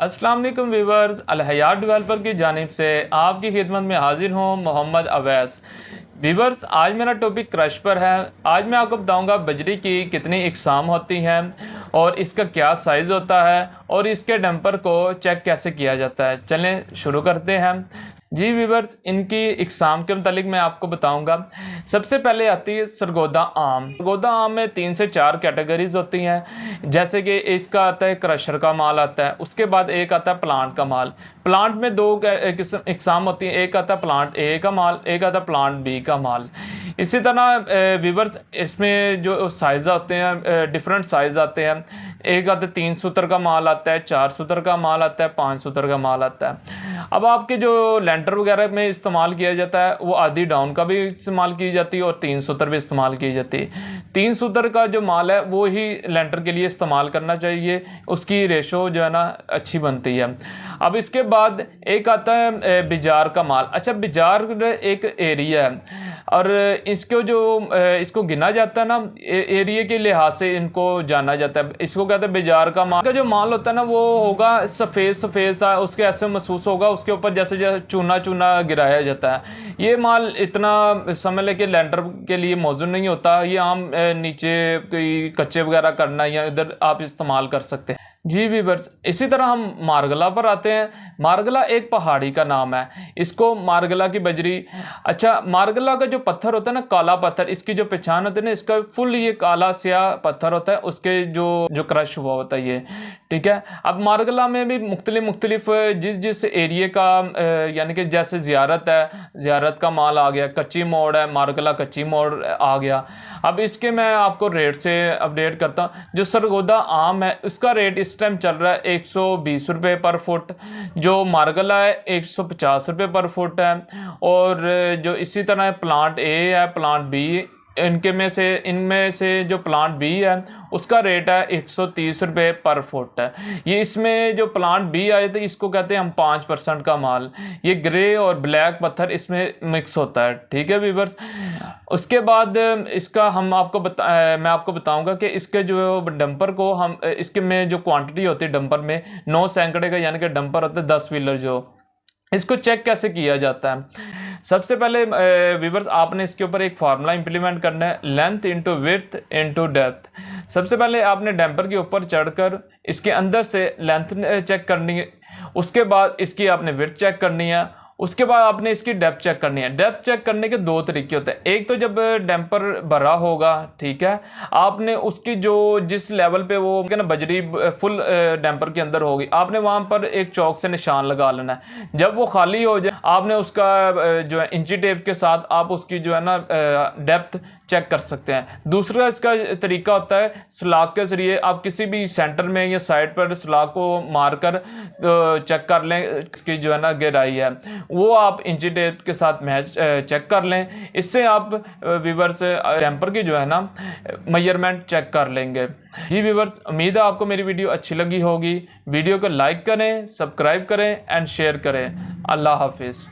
अस्सलाम वालेकुम व्यूवर्स, अल हयात डेवलपर की जानिब से आपकी खिदमत में हाजिर हूँ मोहम्मद अवैस। व्यूवर्स, आज मेरा टॉपिक क्रश पर है। आज मैं आपको बताऊंगा बजरी की कितनी इकसाम होती हैं और इसका क्या साइज़ होता है और इसके डंपर को चेक कैसे किया जाता है। चलें शुरू करते हैं। जी व्यूवर्स, इनकी इकसाम के मतलब मैं आपको बताऊंगा। सबसे पहले आती है सरगोदा आम। सरगोदा आम में 3 से 4 कैटेगरीज होती हैं। जैसे कि इसका आता है क्रशर का माल आता है, उसके बाद एक आता है प्लांट का माल। प्लांट में 2 इकसाम होती हैं, एक आता है प्लांट ए का माल, एक आता है प्लांट बी का माल। इसी तरह व्यूवर्स, इसमें जो साइज़ होते हैं डिफरेंट साइज़ आते हैं। एक आता है 3 सूत्र का माल आता है, 4 सूत्र का माल आता है, 5 सूत्र का माल आता है। अब आपके जो लेंटर वगैरह में इस्तेमाल किया जाता है वो आधी डाउन का भी इस्तेमाल की जाती है और 3 सूत्र भी इस्तेमाल की जाती है। 3 सूत्र का जो माल है वो ही लेंटर के लिए इस्तेमाल करना चाहिए, उसकी रेशो जो है ना अच्छी बनती है। अब इसके बाद एक आता है बिजार का माल। अच्छा, बिजार एक एरिया है और इसको गिना जाता है ना, एरिया के लिहाज से इनको जाना जाता है। इसको कहते हैं बिजार का माल। का जो माल होता है ना वो होगा सफ़ेद सफ़ेद सा, उसके ऐसे महसूस होगा, उसके ऊपर जैसे जैसे चूना चूना गिराया जाता है। ये माल इतना समझ ले कि लेंटर के लिए मौजूद नहीं होता। ये आम नीचे कोई कच्चे वगैरह करना या इधर आप इस्तेमाल कर सकते हैं। जी व्यूअर्स, इसी तरह हम मारगला पर आते हैं। मारगला एक पहाड़ी का नाम है, इसको मारगला की बजरी। अच्छा, मारगला का जो पत्थर होता है ना, काला पत्थर, इसकी जो पहचान होती है ना, इसका फुल ये काला स्याह पत्थर होता है, उसके जो क्रश हुआ होता है ये, ठीक है। अब मारगला में भी मुख्तलिफ जिस एरिए का यानी कि जैसे ज़ियारत है, ज़ियारत का माल आ गया, कच्ची मोड़ है, मारगला कच्ची मोड़ आ गया। अब इसके मैं आपको रेट से अपडेट करता हूँ। जो सरगोदा आम है उसका रेट इस टाइम चल रहा है 120 रुपये पर फुट। जो मारगला है 150 रुपये पर फुट है। और जो इसी तरह प्लांट ए है, प्लांट बी, इनमें से जो प्लांट बी है उसका रेट है 130 रुपये पर फुट है। ये इसमें जो प्लांट बी आए थे इसको कहते हैं हम 5% का माल। ये ग्रे और ब्लैक पत्थर इसमें मिक्स होता है, ठीक है व्यूअर्स। उसके बाद इसका मैं आपको बताऊंगा कि इसके जो डंपर को हम इसके में जो क्वांटिटी होती है डंपर में 9 सैकड़े का, यानी कि डंपर होता है 10 व्हीलर, जो इसको चेक कैसे किया जाता है। सबसे पहले व्यूअर्स, आपने इसके ऊपर एक फार्मूला इंप्लीमेंट करना है, length into width into depth. सबसे पहले आपने डैम्पर के ऊपर चढ़कर इसके अंदर से लेंथ चेक करनी है, उसके बाद इसकी आपने विड्थ चेक करनी है, उसके बाद आपने इसकी डेप्थ चेक करनी है। डेप्थ चेक करने के 2 तरीके होते हैं। एक तो जब डैम्पर भरा होगा, ठीक है, आपने उसकी जिस लेवल पे वो ना बजरी फुल डैम्पर के अंदर होगी, आपने वहाँ पर एक चौक से निशान लगा लेना है। जब वो खाली हो जाए आपने उसका जो है इंची टेप के साथ आप उसकी जो है ना डेप्थ चेक कर सकते हैं। दूसरा इसका तरीका होता है स्लाग के ज़रिए। आप किसी भी सेंटर में या साइड पर स्लाग को मारकर चेक कर लें, इसकी जो है ना गहराई है वो आप इंची टेप के साथ मैच चेक कर लें। इससे आप व्यूअर्स डैम्पर की जो है ना मेजरमेंट चेक कर लेंगे। जी व्यूअर्स, उम्मीद है आपको मेरी वीडियो अच्छी लगी होगी। वीडियो को लाइक करें, सब्सक्राइब करें एंड शेयर करें। अल्लाह हाफिज़।